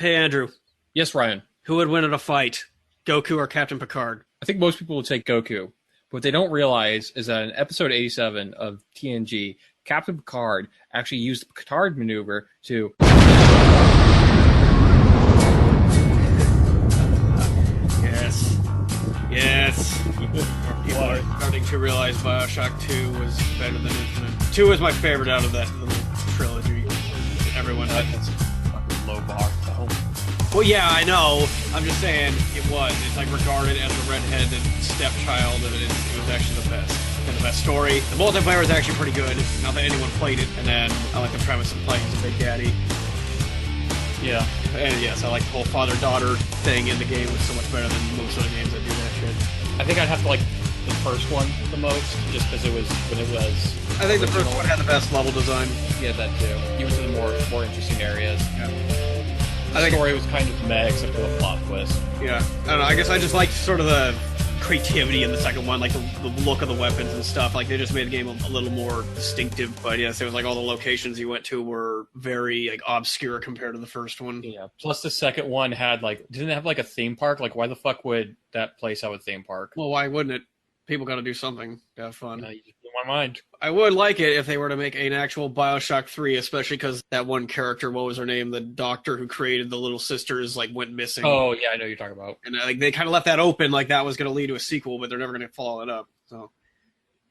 Hey, Andrew. Yes, Ryan. Who would win in a fight, Goku or Captain Picard? I think most people would take Goku. But what they don't realize is that in episode 87 of TNG, Captain Picard actually used the Picard maneuver to... Yes. Yes. People are starting to realize Bioshock 2 was better than Infinite. 2 was my favorite out of that little trilogy. Everyone had That's a fucking low bar. Well, yeah, I know. I'm just saying it was. It's like regarded as a redheaded stepchild, and it was actually the best. And the best story. The multiplayer was actually pretty good. Not that anyone played it. And then I like the premise of playing as a Big Daddy. Yeah. And yes, I like the whole father-daughter thing in the game was so much better than most of the games that do that shit. I think I'd have to like the first one the most, just because it was when it was. I think the first one had the best level design. Yeah, that too. He was in the more interesting areas. Yeah. The story was kind of meh, except for the plot twist. Yeah, I don't know. I guess I just liked sort of the creativity in the second one, like the look of the weapons and stuff. Like they just made the game a little more distinctive. But yes, it was like all the locations you went to were very like obscure compared to the first one. Yeah. Plus the second one had like didn't it have like a theme park? Like why the fuck would that place have a theme park? Well, why wouldn't it? People got to do something to have fun. You just blew my mind. I would like it if they were to make an actual Bioshock 3, especially because that one character, what was her name? The doctor who created the little sisters, like, went missing. Oh, yeah, I know what you're talking about. And like they kind of left that open, like that was going to lead to a sequel, but they're never going to follow it up. So,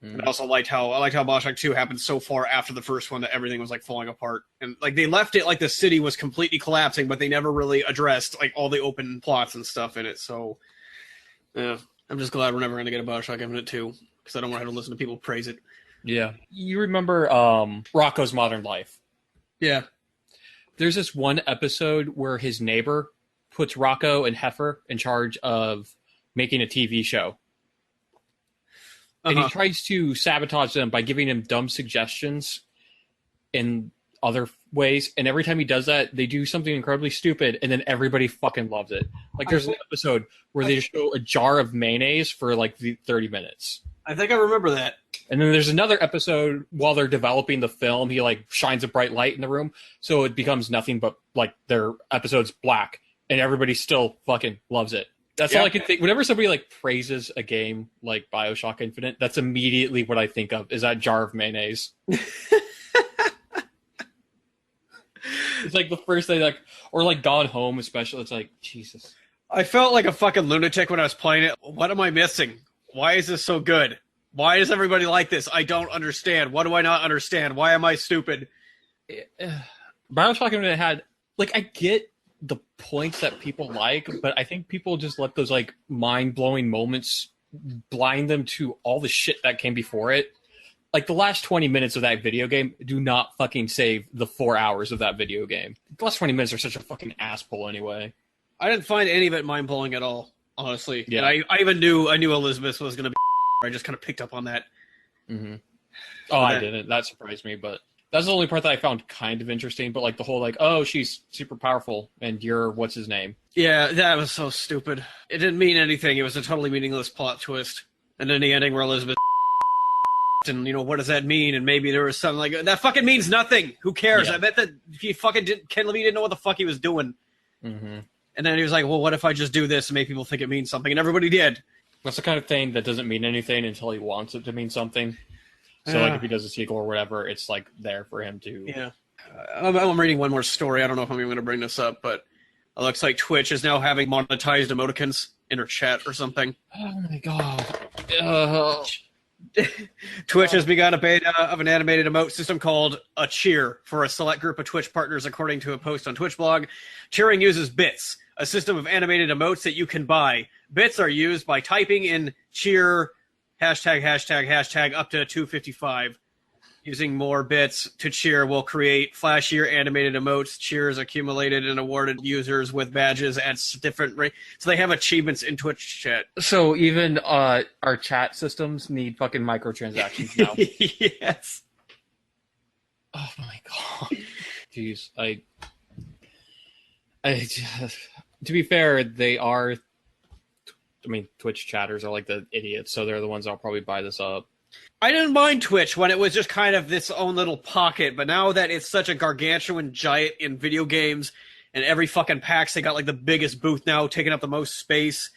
And I also liked how Bioshock 2 happened so far after the first one that everything was like falling apart, and like they left it like the city was completely collapsing, but they never really addressed like all the open plots and stuff in it. So, yeah, I'm just glad we're never going to get a Bioshock Infinite 2 because I don't want to have to listen to people praise it. Yeah. You remember Rocco's Modern Life? Yeah. There's this one episode where his neighbor puts Rocco and Heifer in charge of making a TV show. And he tries to sabotage them by giving them dumb suggestions in other ways. And every time he does that, they do something incredibly stupid, and then everybody fucking loves it. Like, there's an episode where they just show a jar of mayonnaise for, like, 30 minutes. I think I remember that. And then there's another episode while they're developing the film, he, like, shines a bright light in the room, so it becomes nothing but, like, their episode's black, and everybody still fucking loves it. That's all I can think. Whenever somebody like praises a game like Bioshock Infinite, that's immediately what I think of is that jar of mayonnaise. It's like the first thing, like, or like Gone Home, especially. It's like, Jesus. I felt like a fucking lunatic when I was playing it. What am I missing? Why is this so good? Why does everybody like this? I don't understand. What do I not understand? Why am I stupid? Bioshock Infinite had, like, I get the points that people like, but I think people just let those like mind-blowing moments blind them to all the shit that came before it. Like the last 20 minutes of that video game do not fucking save the 4 hours of that video game. The last 20 minutes are such a fucking ass pull anyway. I didn't find any of it mind-blowing at all, honestly. Yeah. And I even knew Elizabeth was gonna be I just kind of picked up on that. Mm-hmm. Oh, I didn't. That surprised me, but that's the only part that I found kind of interesting, but like the whole like, oh, she's super powerful and you're what's his name? Yeah, that was so stupid. It didn't mean anything. It was a totally meaningless plot twist. And then the ending where Elizabeth and you know, what does that mean? And maybe there was something like that fucking means nothing. Who cares? Yeah. I bet that he fucking Ken Levine didn't know what the fuck he was doing. Mm-hmm. And then he was like, well, what if I just do this and make people think it means something? And everybody did. That's the kind of thing that doesn't mean anything until he wants it to mean something. So, like, if he does a sequel or whatever, it's, like, there for him to... Yeah. I'm reading one more story. I don't know if I'm even going to bring this up, but it looks like Twitch is now having monetized emoticons in her chat or something. Oh, my God. Twitch has begun a beta of an animated emote system called a cheer for a select group of Twitch partners, according to a post on Twitch blog. Cheering uses bits, a system of animated emotes that you can buy. Bits are used by typing in cheer... #### up to 255. Using more bits to cheer will create flashier animated emotes. Cheers accumulated and awarded users with badges at different rates. So they have achievements in Twitch chat. So even our chat systems need fucking microtransactions now. Yes. Oh my God. Jeez. To be fair, they are... I mean, Twitch chatters are like the idiots, so they're the ones that'll probably buy this up. I didn't mind Twitch when it was just kind of this own little pocket, but now that it's such a gargantuan giant in video games, and every fucking PAX they got like the biggest booth now, taking up the most space.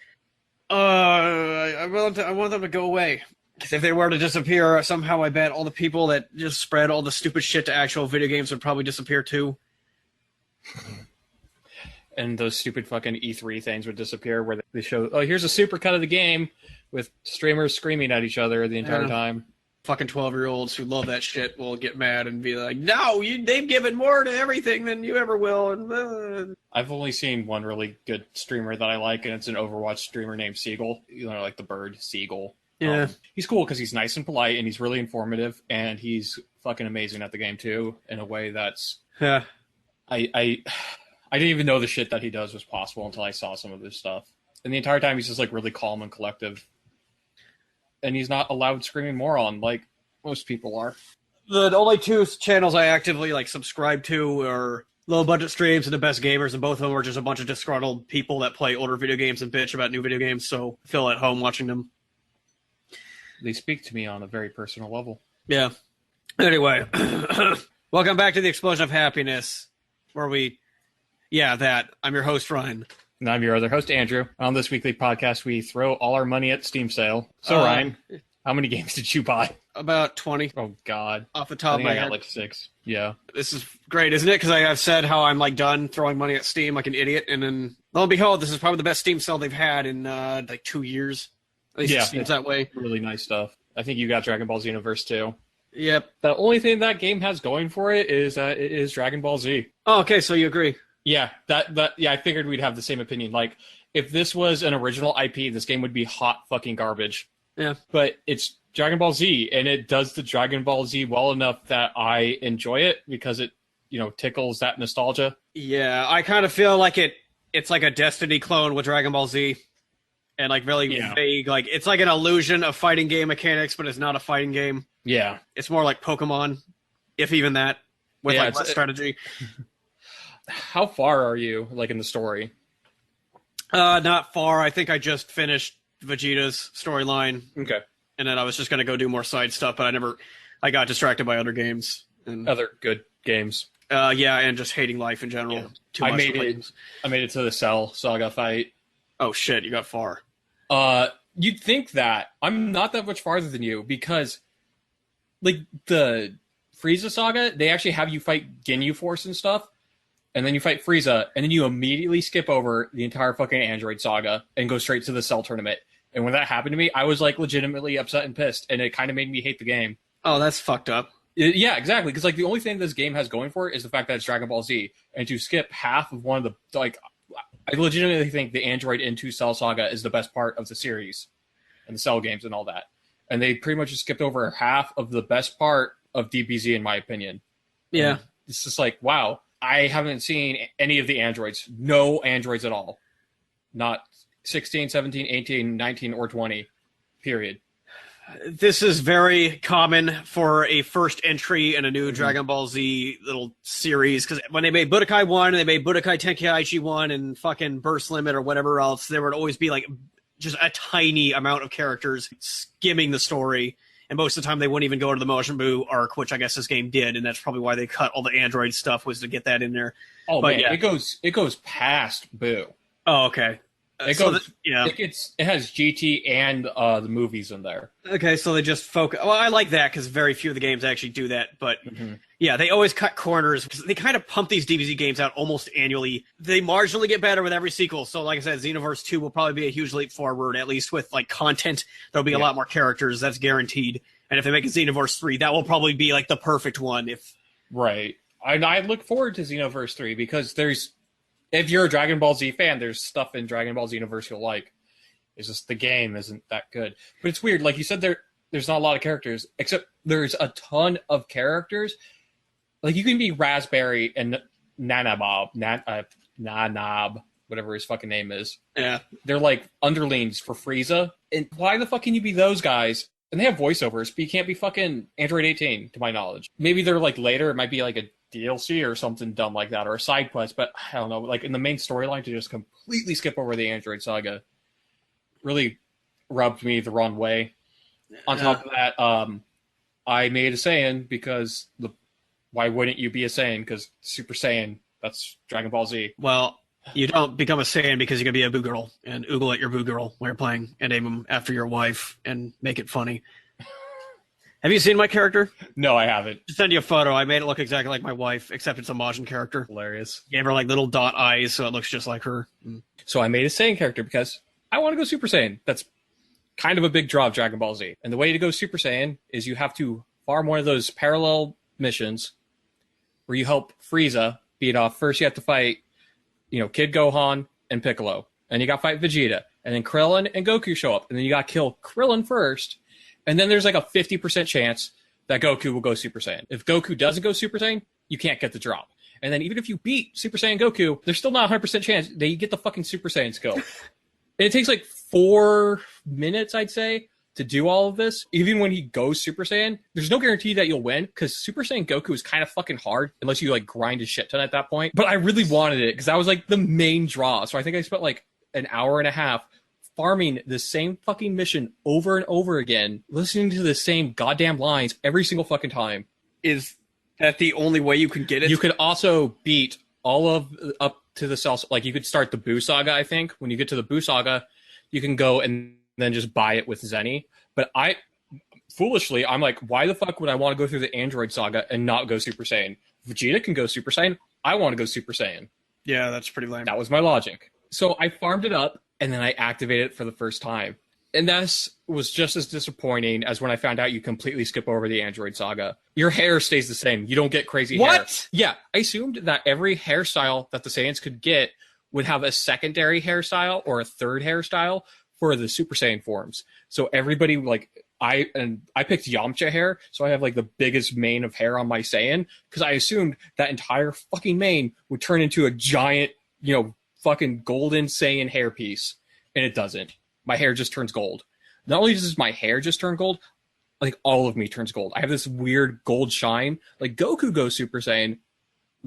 I want them to go away. Because if they were to disappear, somehow I bet all the people that just spread all the stupid shit to actual video games would probably disappear too. And those stupid fucking E3 things would disappear where they show, oh, here's a super cut of the game with streamers screaming at each other the entire time. Fucking 12-year-olds who love that shit will get mad and be like, no, they've given more to everything than you ever will. And I've only seen one really good streamer that I like, and it's an Overwatch streamer named Seagull. You know, like the bird, Seagull. Yeah. He's cool because he's nice and polite, and he's really informative, and he's fucking amazing at the game, too, in a way that's... Yeah. I didn't even know the shit that he does was possible until I saw some of his stuff. And the entire time, he's just, like, really calm and collective. And he's not a loud screaming moron like most people are. The only two channels I actively like subscribe to are low budget streams and the best gamers, and both of them are just a bunch of disgruntled people that play older video games and bitch about new video games, so I feel at home watching them. They speak to me on a very personal level. Yeah. Anyway, welcome back to the Explosion of Happiness, where I'm your host, Ryan. And I'm your other host, Andrew. On this weekly podcast, we throw all our money at Steam sale. So, Ryan, how many games did you buy? About 20. Oh, God. Off the top of my head. I got like 6. Yeah. This is great, isn't it? Because I've said how I'm like done throwing money at Steam like an idiot. And then, lo and behold, this is probably the best Steam sale they've had in like 2 years. At least it seems that way. Really nice stuff. I think you got Dragonball Xenoverse too. Yep. The only thing that game has going for it is that it is Dragon Ball Z. Oh, okay. So you agree? Yeah, I figured we'd have the same opinion. Like, if this was an original IP, this game would be hot fucking garbage. Yeah. But it's Dragon Ball Z, and it does the Dragon Ball Z well enough that I enjoy it because it, tickles that nostalgia. Yeah, I kind of feel like it's like a Destiny clone with Dragon Ball Z. And like really vague, like it's like an illusion of fighting game mechanics, but it's not a fighting game. Yeah. It's more like Pokemon, if even that, with like less strategy. How far are you, like, in the story? Not far. I think I just finished Vegeta's storyline. Okay. And then I was just going to go do more side stuff, but I got distracted by other games. And, other good games. Yeah, and just hating life in general. Yeah. Too much I made it to the Cell Saga fight. Oh, shit, you got far. You'd think that. I'm not that much farther than you, because, like, the Frieza Saga, they actually have you fight Ginyu Force and stuff. And then you fight Frieza, and then you immediately skip over the entire fucking Android Saga and go straight to the Cell tournament. And when that happened to me, I was, like, legitimately upset and pissed, and it kind of made me hate the game. Oh, that's fucked up. Yeah, exactly, because, like, the only thing this game has going for it is the fact that it's Dragon Ball Z. And to skip half of one of the, like, I legitimately think the Android into Cell Saga is the best part of the series and the Cell games and all that. And they pretty much just skipped over half of the best part of DBZ, in my opinion. Yeah. And it's just like, wow. I haven't seen any of the androids. No androids at all. Not 16, 17, 18, 19, or 20. Period. This is very common for a first entry in a new Dragon Ball Z little series, because when they made Budokai 1 and they made Budokai Tenkaichi 1 and fucking Burst Limit or whatever else, there would always be like just a tiny amount of characters skimming the story. And most of the time, they wouldn't even go to the Majin Buu arc, which I guess this game did, and that's probably why they cut all the Android stuff, was to get that in there. Oh, but man, yeah. It goes past Buu. Oh, okay. It has GT and the movies in there. Okay, so they just focus. Well, I like that because very few of the games actually do that. But yeah, they always cut corners. They kind of pump these DBZ games out almost annually. They marginally get better with every sequel. So, like I said, Xenoverse 2 will probably be a huge leap forward, at least with like content. There'll be a lot more characters. That's guaranteed. And if they make a Xenoverse 3, that will probably be like the perfect one. Right. I look forward to Xenoverse 3 because if you're a Dragon Ball Z fan, there's stuff in Dragon Ball Xenoverse you'll like. It's just the game isn't that good. But it's weird. Like you said, there's not a lot of characters, except there's a ton of characters. Like you can be Raspberry and Nanab, whatever his fucking name is. Yeah. They're like underlings for Frieza. And why the fuck can you be those guys? And they have voiceovers, but you can't be fucking Android 18, to my knowledge. Maybe they're like later. It might be like a DLC or something dumb like that, or a side quest, but I don't know. Like in the main storyline, to just completely skip over the Android Saga really rubbed me the wrong way. On top of that, I made a Saiyan because why wouldn't you be a Saiyan? Because Super Saiyan That's Dragon Ball Z. Well, you don't become a Saiyan because you can be a boo girl and oogle at your boo girl while you're playing and name them after your wife and make it funny. Have you seen my character? No, I haven't. Just send you a photo. I made it look exactly like my wife, except it's a Majin character. Hilarious. Gave her like little dot eyes, so it looks just like her. So I made a Saiyan character because I want to go Super Saiyan. That's kind of a big draw of Dragon Ball Z. And the way to go Super Saiyan is you have to farm one of those parallel missions where you help Frieza beat off. First, you have to fight, Kid Gohan and Piccolo. And you got to fight Vegeta. And then Krillin and Goku show up. And then you got to kill Krillin first. And then there's like a 50% chance that Goku will go Super Saiyan. If Goku doesn't go Super Saiyan, you can't get the drop. And then even if you beat Super Saiyan Goku, there's still not a 100% chance that you get the fucking Super Saiyan skill. And it takes like 4 minutes, I'd say, to do all of this. Even when he goes Super Saiyan, there's no guarantee that you'll win because Super Saiyan Goku is kind of fucking hard unless you like grind a shit ton at that point. But I really wanted it because that was like the main draw. So I think I spent like an hour and a half farming the same fucking mission over and over again, listening to the same goddamn lines every single fucking time. Is that the only way you can get it? You could also beat all of up to the cell. Like you could start the Buu Saga, I think. When you get to the Buu Saga, you can go and then just buy it with Zenny. But foolishly, I'm like, why the fuck would I want to go through the Android Saga and not go Super Saiyan? Vegeta can go Super Saiyan. I want to go Super Saiyan. Yeah, that's pretty lame. That was my logic. So I farmed it up, and then I activated it for the first time. And this was just as disappointing as when I found out you completely skip over the Android Saga. Your hair stays the same. You don't get crazy hair. What? Yeah, I assumed that every hairstyle that the Saiyans could get would have a secondary hairstyle or a third hairstyle for the Super Saiyan forms. So everybody, like, I picked Yamcha hair, so I have, like, the biggest mane of hair on my Saiyan, because I assumed that entire fucking mane would turn into a giant, fucking golden Saiyan hairpiece, and it doesn't. My hair just turns gold. Not only does my hair just turn gold, like all of me turns gold. I have this weird gold shine. Like Goku goes Super Saiyan,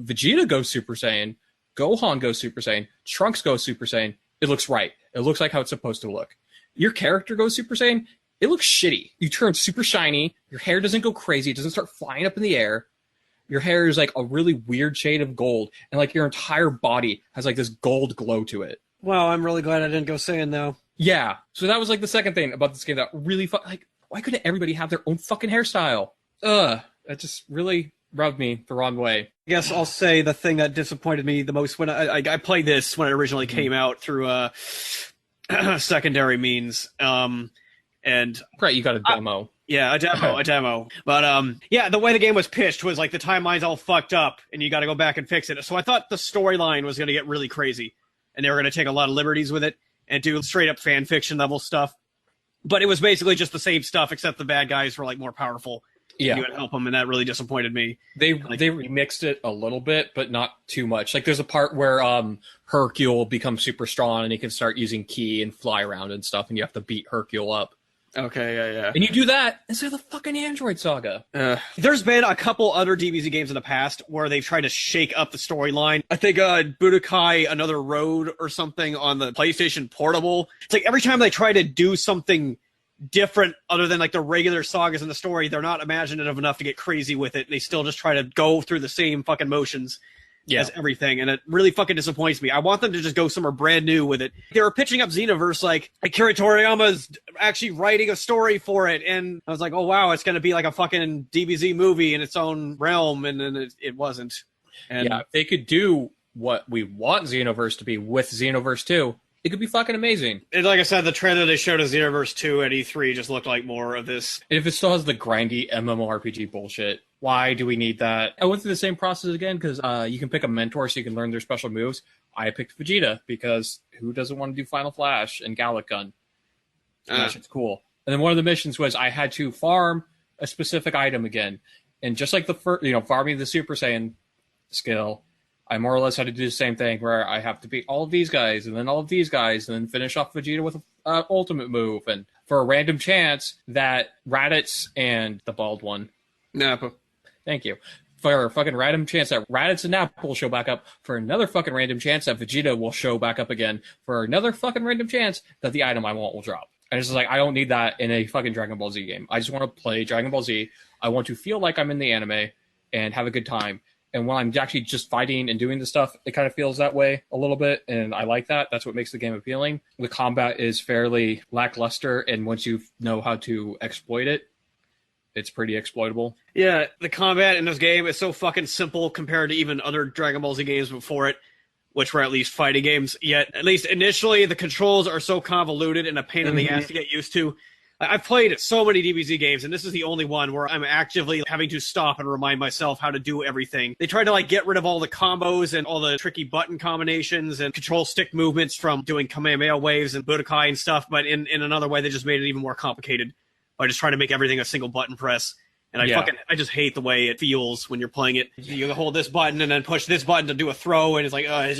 Vegeta goes Super Saiyan, Gohan goes Super Saiyan, Trunks goes Super Saiyan. It looks right. It looks like how it's supposed to look. Your character goes Super Saiyan, it looks shitty. You turn super shiny, your hair doesn't go crazy, it doesn't start flying up in the air. Your hair is like a really weird shade of gold, and like your entire body has like this gold glow to it. Wow, I'm really glad I didn't go Saiyan though. Yeah, so that was like the second thing about this game that really like, why couldn't everybody have their own fucking hairstyle? That just really rubbed me the wrong way. I guess I'll say the thing that disappointed me the most when I played this when it originally came out through secondary means, and right, you got a demo. Yeah, a demo. But yeah, the way the game was pitched was like the timeline's all fucked up, and you got to go back and fix it. So I thought the storyline was going to get really crazy, and they were going to take a lot of liberties with it and do straight up fan fiction level stuff. But it was basically just the same stuff, except the bad guys were like more powerful. Yeah, you would help them, and that really disappointed me. They remixed it a little bit, but not too much. Like there's a part where Hercule becomes super strong, and he can start using ki and fly around and stuff, and you have to beat Hercule up. Okay, yeah. And you do that instead of the fucking Android Saga. There's been a couple other DBZ games in the past where they've tried to shake up the storyline. I think Budokai Another Road or something on the PlayStation Portable. It's like every time they try to do something different other than like the regular sagas in the story, they're not imaginative enough to get crazy with it. They still just try to go through the same fucking motions. Yeah. As everything, and it really fucking disappoints me. I want them to just go somewhere brand new with it. They were pitching up Xenoverse like Akira Toriyama's actually writing a story for it, and I was like, oh wow, it's going to be like a fucking DBZ movie in its own realm, and then it wasn't. And yeah, if they could do what we want Xenoverse to be with Xenoverse 2, it could be fucking amazing. And like I said, the trailer they showed of Xenoverse 2 at E3 just looked like more of this. And if it still has the grindy MMORPG bullshit, why do we need that? I went through the same process again because you can pick a mentor so you can learn their special moves. I picked Vegeta because who doesn't want to do Final Flash and Gallic Gun? That shit's cool. And then one of the missions was I had to farm a specific item again. And just like the first, farming the Super Saiyan skill, I more or less had to do the same thing where I have to beat all of these guys and then all of these guys and then finish off Vegeta with an ultimate move. And for a random chance that Raditz and the bald one. Nappa. Thank you. For a fucking random chance that Raditz and Nappa will show back up. For another fucking random chance that Vegeta will show back up again. For another fucking random chance that the item I want will drop. And it's just like, I don't need that in a fucking Dragon Ball Z game. I just want to play Dragon Ball Z. I want to feel like I'm in the anime and have a good time. And when I'm actually just fighting and doing the stuff, it kind of feels that way a little bit, and I like that. That's what makes the game appealing. The combat is fairly lackluster, and once you know how to exploit it, it's pretty exploitable. Yeah, the combat in this game is so fucking simple compared to even other Dragon Ball Z games before it, which were at least fighting games. Yet, at least initially, the controls are so convoluted and a pain in the ass to get used to. I've played so many DBZ games, and this is the only one where I'm actively having to stop and remind myself how to do everything. They tried to like get rid of all the combos and all the tricky button combinations and control stick movements from doing Kamehameha waves and Budokai and stuff, but in another way, they just made it even more complicated by just trying to make everything a single button press. And I just hate the way it feels when you're playing it. You hold this button and then push this button to do a throw, and it's like, I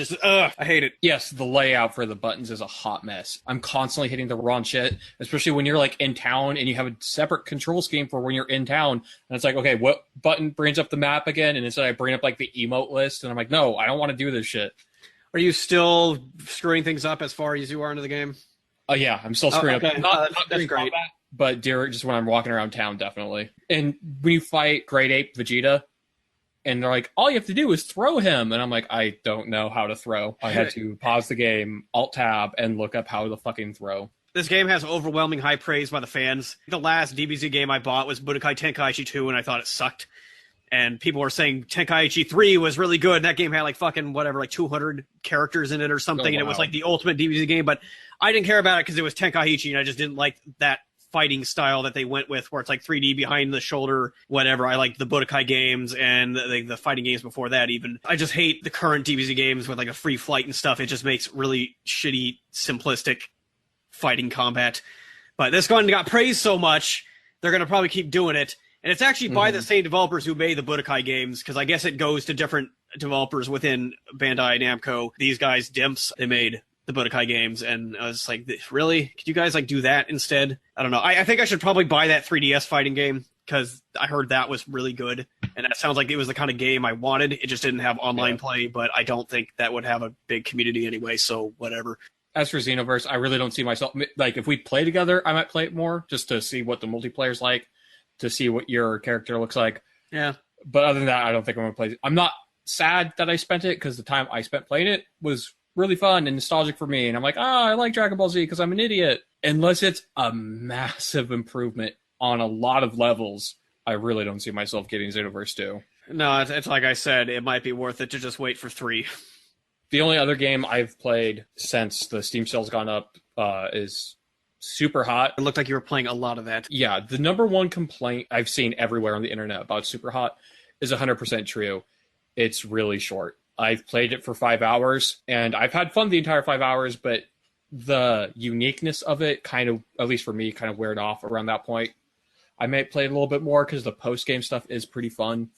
hate it. Yes, the layout for the buttons is a hot mess. I'm constantly hitting the wrong shit, especially when you're like in town and you have a separate control scheme for when you're in town. And it's like, okay, what button brings up the map again? And instead I bring up like the emote list, and I'm like, no, I don't want to do this shit. Are you still screwing things up as far as you are into the game? Oh, yeah, I'm still screwing up. Not that's great. Combat, but just when I'm walking around town, definitely. And when you fight Great Ape Vegeta, and they're like, all you have to do is throw him. And I'm like, I don't know how to throw. I had to pause the game, Alt-Tab, and look up how to fucking throw. This game has overwhelming high praise by the fans. The last DBZ game I bought was Budokai Tenkaichi 2, and I thought it sucked. And people were saying Tenkaichi 3 was really good. And that game had like fucking whatever, like 200 characters in it or something. And it was like the ultimate DBZ game. But I didn't care about it because it was Tenkaichi, and I just didn't like that fighting style that they went with, where it's like 3D behind the shoulder, whatever. I like the Budokai games and the fighting games before that even. I just hate the current DBZ games with like a free flight and stuff. It just makes really shitty, simplistic fighting combat. But this one got praised so much, they're going to probably keep doing it. And it's actually by the same developers who made the Budokai games, because I guess it goes to different developers within Bandai Namco. These guys, Dimps, they made the Budokai games, and I was like, really? Could you guys like do that instead? I don't know. I think I should probably buy that 3DS fighting game, because I heard that was really good, and that sounds like it was the kind of game I wanted. It just didn't have online play, but I don't think that would have a big community anyway, so whatever. As for Xenoverse, I really don't see myself... Like, if we play together, I might play it more, just to see what the multiplayer's like, to see what your character looks like. Yeah. But other than that, I don't think I'm going to play it. I'm not sad that I spent it, because the time I spent playing it was really fun and nostalgic for me, and I'm like, I like Dragon Ball Z because I'm an idiot. Unless it's a massive improvement on a lot of levels, I really don't see myself getting Xenoverse 2. No, it's like I said, it might be worth it to just wait for 3. The only other game I've played since the Steam sale's gone up is Super Hot. It looked like you were playing a lot of that. Yeah, the number one complaint I've seen everywhere on the internet about Super Hot is 100% true. It's really short. I've played it for 5 hours, and I've had fun the entire 5 hours, but the uniqueness of it kind of, at least for me, kind of weared off around that point. I may play it a little bit more because the post-game stuff is pretty fun,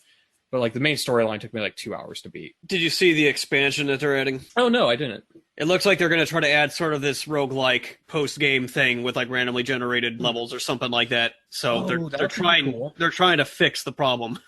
but like the main storyline took me like 2 hours to beat. Did you see the expansion that they're adding? Oh, no, I didn't. It looks like they're going to try to add sort of this roguelike post-game thing with like randomly generated levels or something like that. So they're trying to fix the problem.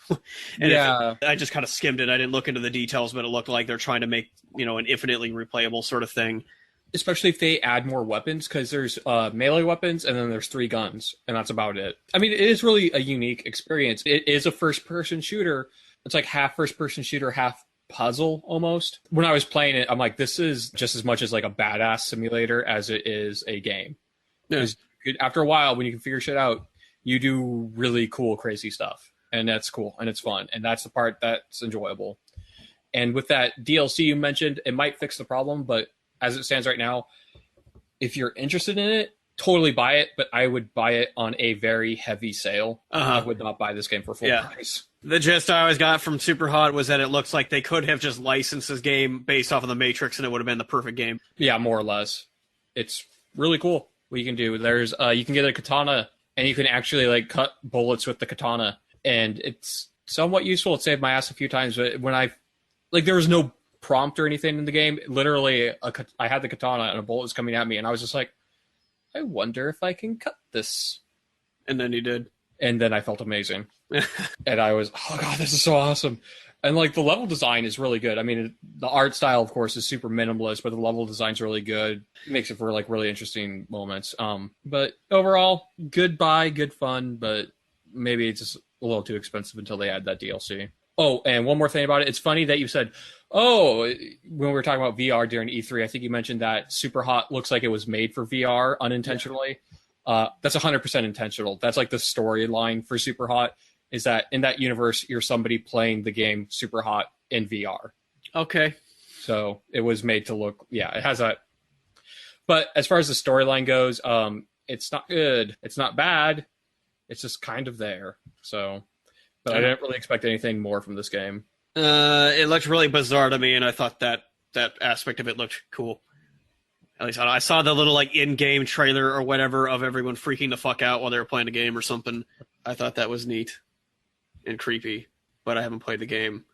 And I just kind of skimmed it. I didn't look into the details, but it looked like they're trying to make, an infinitely replayable sort of thing. Especially if they add more weapons, because there's melee weapons and then there's 3 guns, and that's about it. I mean, it is really a unique experience. It is a first-person shooter. It's like half first-person shooter, half puzzle almost. When I was playing it, I'm like, this is just as much as like a badass simulator as it is a game. Yeah. After a while, when you can figure shit out, you do really cool, crazy stuff, and that's cool and it's fun, and that's the part that's enjoyable. And with that DLC you mentioned, it might fix the problem, but as it stands right now, if you're interested in it, totally buy it, but I would buy it on a very heavy sale. I would not buy this game for full price. The gist I always got from Super Hot was that it looks like they could have just licensed this game based off of the Matrix, and it would have been the perfect game. Yeah, more or less. It's really cool what you can do. There's you can get a katana, and you can actually like cut bullets with the katana, and it's somewhat useful. It saved my ass a few times, but when there was no prompt or anything in the game. Literally, I had the katana, and a bullet was coming at me, and I was just like, I wonder if I can cut this. And then you did. And then I felt amazing. And I was, oh god, this is so awesome. And like the level design is really good. I mean, the art style, of course, is super minimalist, but the level design's really good. It makes it for like really interesting moments. But overall, good buy, good fun, but maybe it's just a little too expensive until they add that DLC. Oh, and one more thing about it. It's funny that you said, oh, when we were talking about VR during E3, I think you mentioned that Super Hot looks like it was made for VR unintentionally. Yeah. That's 100% intentional. That's like the storyline for Super Hot, is that in that universe, you're somebody playing the game Super Hot in VR. Okay. So it was made to look, yeah, it has that. But as far as the storyline goes, it's not good. It's not bad. It's just kind of there. So, but I didn't really expect anything more from this game. It looked really bizarre to me, and I thought that aspect of it looked cool. At least I saw the little like in-game trailer or whatever of everyone freaking the fuck out while they were playing the game or something. I thought that was neat and creepy, but I haven't played the game.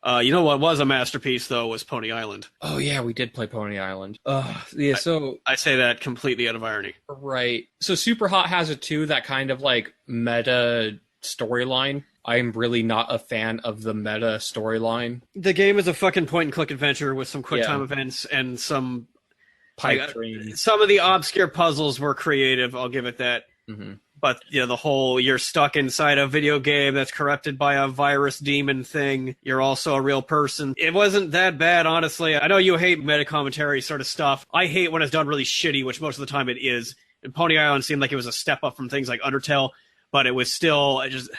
You know what was a masterpiece though was Pony Island. Oh yeah, we did play Pony Island. Yeah, so I say that completely out of irony. Right. So Super Hot has it too, that kind of like meta storyline. I'm really not a fan of the meta storyline. The game is a fucking point-and-click adventure with some quick-time events and some pipe dreams. Some of the obscure puzzles were creative, I'll give it that. Mm-hmm. But the whole you're stuck inside a video game that's corrupted by a virus demon thing. You're also a real person. It wasn't that bad, honestly. I know you hate meta commentary sort of stuff. I hate when it's done really shitty, which most of the time it is. And Pony Island seemed like it was a step up from things like Undertale, but it was still just...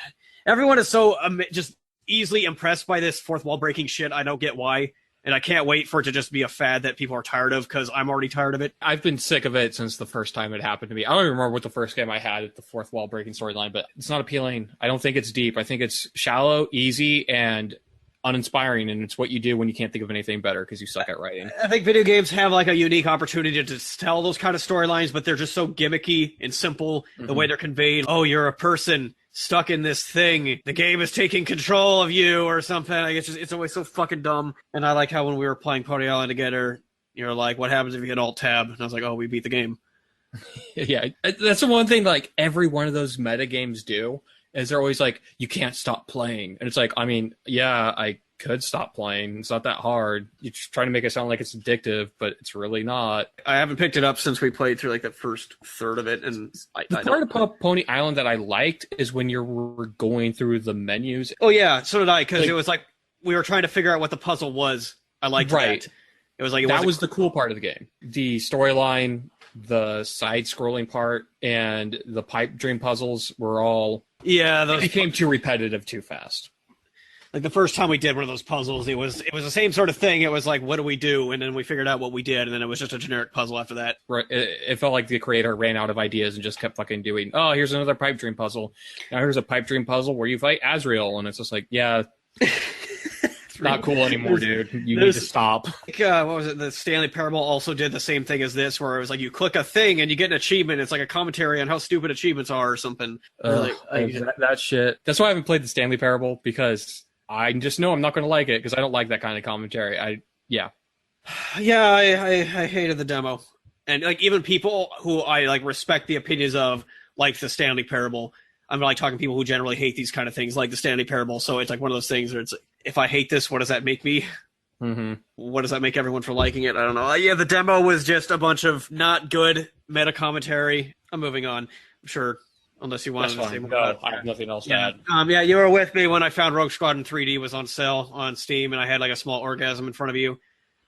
Everyone is so just easily impressed by this fourth wall breaking shit. I don't get why. And I can't wait for it to just be a fad that people are tired of, because I'm already tired of it. I've been sick of it since the first time it happened to me. I don't even remember what the first game I had at the fourth wall breaking storyline, but it's not appealing. I don't think it's deep. I think it's shallow, easy, and uninspiring, and it's what you do when you can't think of anything better because you suck at writing. I think video games have like a unique opportunity to tell those kind of storylines, but they're just so gimmicky and simple, the way they're conveyed. Oh, you're a person stuck in this thing. The game is taking control of you or something. Like, it's always so fucking dumb. And I like how when we were playing Pony Island together, you're like, what happens if you hit Alt-Tab? And I was like, oh, we beat the game. Yeah, that's the one thing like every one of those meta games do, is they're always like, you can't stop playing. And it's like, I mean, yeah, I could stop playing. It's not that hard. You're just trying to make it sound like it's addictive, but it's really not. I haven't picked it up since we played through like the first third of it. And the part of Pony Island that I liked is when you're going through the menus. Oh yeah, so did I, because it was like we were trying to figure out what the puzzle was. I liked that. It was like that was the cool part of the game. The storyline, the side-scrolling part, and the pipe dream puzzles were all those became too repetitive too fast. Like the first time we did one of those puzzles, it was the same sort of thing. It was like, what do we do? And then we figured out what we did, and then it was just a generic puzzle after that. Right. It felt like the creator ran out of ideas and just kept fucking doing, oh, here's another pipe dream puzzle. Now here's a pipe dream puzzle where you fight Azrael, and it's just like, yeah, it's not cool anymore, dude. You need to stop. Like, what was it? The Stanley Parable also did the same thing as this, where it was like you click a thing and you get an achievement. It's like a commentary on how stupid achievements are or something. That shit. That's why I haven't played the Stanley Parable, because I just know I'm not going to like it, because I don't like that kind of commentary. I hated the demo. And like even people who I like respect the opinions of, like the Stanley Parable, I'm like talking to people who generally hate these kind of things, like the Stanley Parable. So it's like one of those things where it's like, if I hate this, what does that make me? Mm-hmm. What does that make everyone for liking it? I don't know. Yeah, the demo was just a bunch of not good meta commentary. I'm moving on. I'm sure, unless you wanted to say more. No, I have nothing else to add. You were with me when I found Rogue Squadron 3D was on sale on Steam, and I had like a small orgasm in front of you.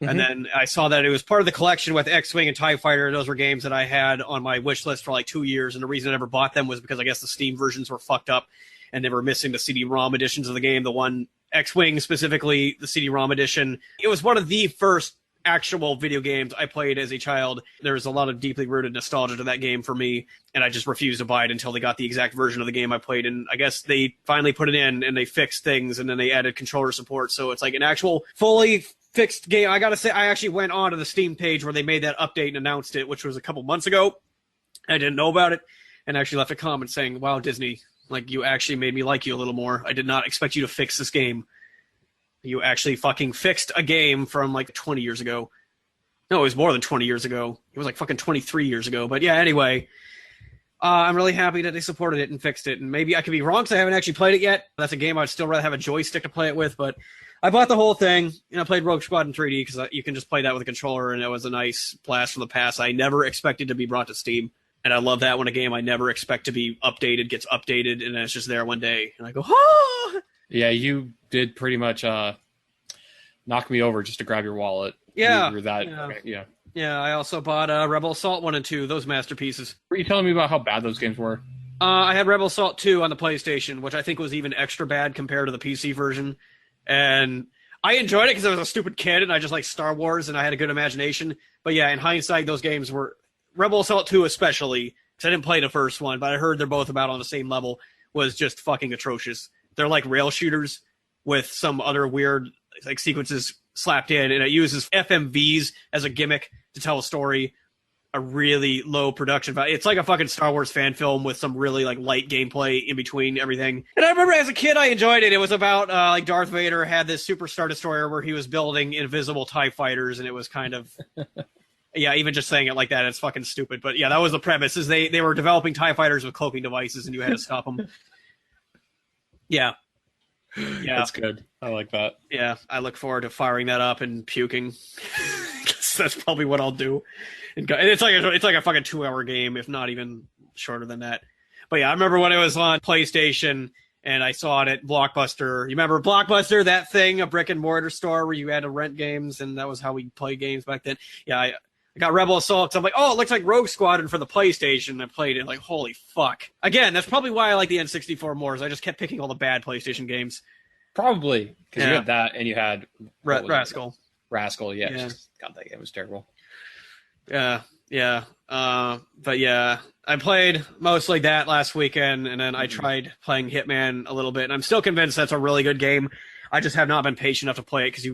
Mm-hmm. And then I saw that it was part of the collection with X-Wing and TIE Fighter. Those were games that I had on my wish list for like 2 years, and the reason I never bought them was because I guess the Steam versions were fucked up, and they were missing the CD-ROM editions of the game. The one X-Wing specifically, the CD-ROM edition. It was one of the first actual video games I played as a child. There's a lot of deeply rooted nostalgia to that game for me, and I just refused to buy it until they got the exact version of the game I played. And I guess they finally put it in, and they fixed things, and then they added controller support. So it's like an actual fully fixed game. I gotta say, I actually went on to the Steam page where they made that update and announced it, which was a couple months ago. I didn't know about it, and actually left a comment saying, wow, Disney, like, you actually made me like you a little more. I did not expect you to fix this game. You actually fucking fixed a game from like 20 years ago. No, it was more than 20 years ago. It was like fucking 23 years ago. But yeah, anyway, I'm really happy that they supported it and fixed it. And maybe I could be wrong because I haven't actually played it yet. That's a game I'd still rather have a joystick to play it with. But I bought the whole thing, and I played Rogue Squadron 3D because you can just play that with a controller, and it was a nice blast from the past. I never expected to be brought to Steam. And I love that when a game I never expect to be updated gets updated, and then it's just there one day. And I go, oh! Yeah, you did pretty much knock me over just to grab your wallet. Yeah. You were that, Yeah. yeah. Yeah, I also bought Rebel Assault 1 and 2, those masterpieces. Were you telling me about how bad those games were? I had Rebel Assault 2 on the PlayStation, which I think was even extra bad compared to the PC version. And I enjoyed it because I was a stupid kid and I just liked Star Wars and I had a good imagination. But yeah, in hindsight, those games were... Rebel Assault 2 especially, because I didn't play the first one, but I heard they're both about on the same level, was just fucking atrocious. They're like rail shooters with some other weird like sequences slapped in, and it uses FMVs as a gimmick to tell a story. A really low production value. It's like a fucking Star Wars fan film with some really like light gameplay in between everything. And I remember as a kid, I enjoyed it. It was about like Darth Vader had this Super Star Destroyer where he was building invisible TIE fighters, and it was kind of yeah, even just saying it like that, it's fucking stupid. But yeah, that was the premise. Is they were developing TIE fighters with cloaking devices, and you had to stop them. Yeah. Yeah, that's good. I like that. Yeah, I look forward to firing that up and puking. That's probably what I'll do. And it's like a fucking 2-hour game, if not even shorter than that. But yeah, I remember when it was on PlayStation and I saw it at Blockbuster. You remember Blockbuster, that thing, a brick and mortar store where you had to rent games, and that was how we played games back then. Yeah, I got Rebel Assault. So I'm like, oh, it looks like Rogue Squadron for the PlayStation. I played it like, holy fuck. Again, that's probably why I like the N64 more, is I just kept picking all the bad PlayStation games. Probably, because you had that and you had... Rascal. Rascal, yeah. God, that game was terrible. Yeah. But yeah, I played mostly that last weekend, and then I tried playing Hitman a little bit, and I'm still convinced that's a really good game. I just have not been patient enough to play it, because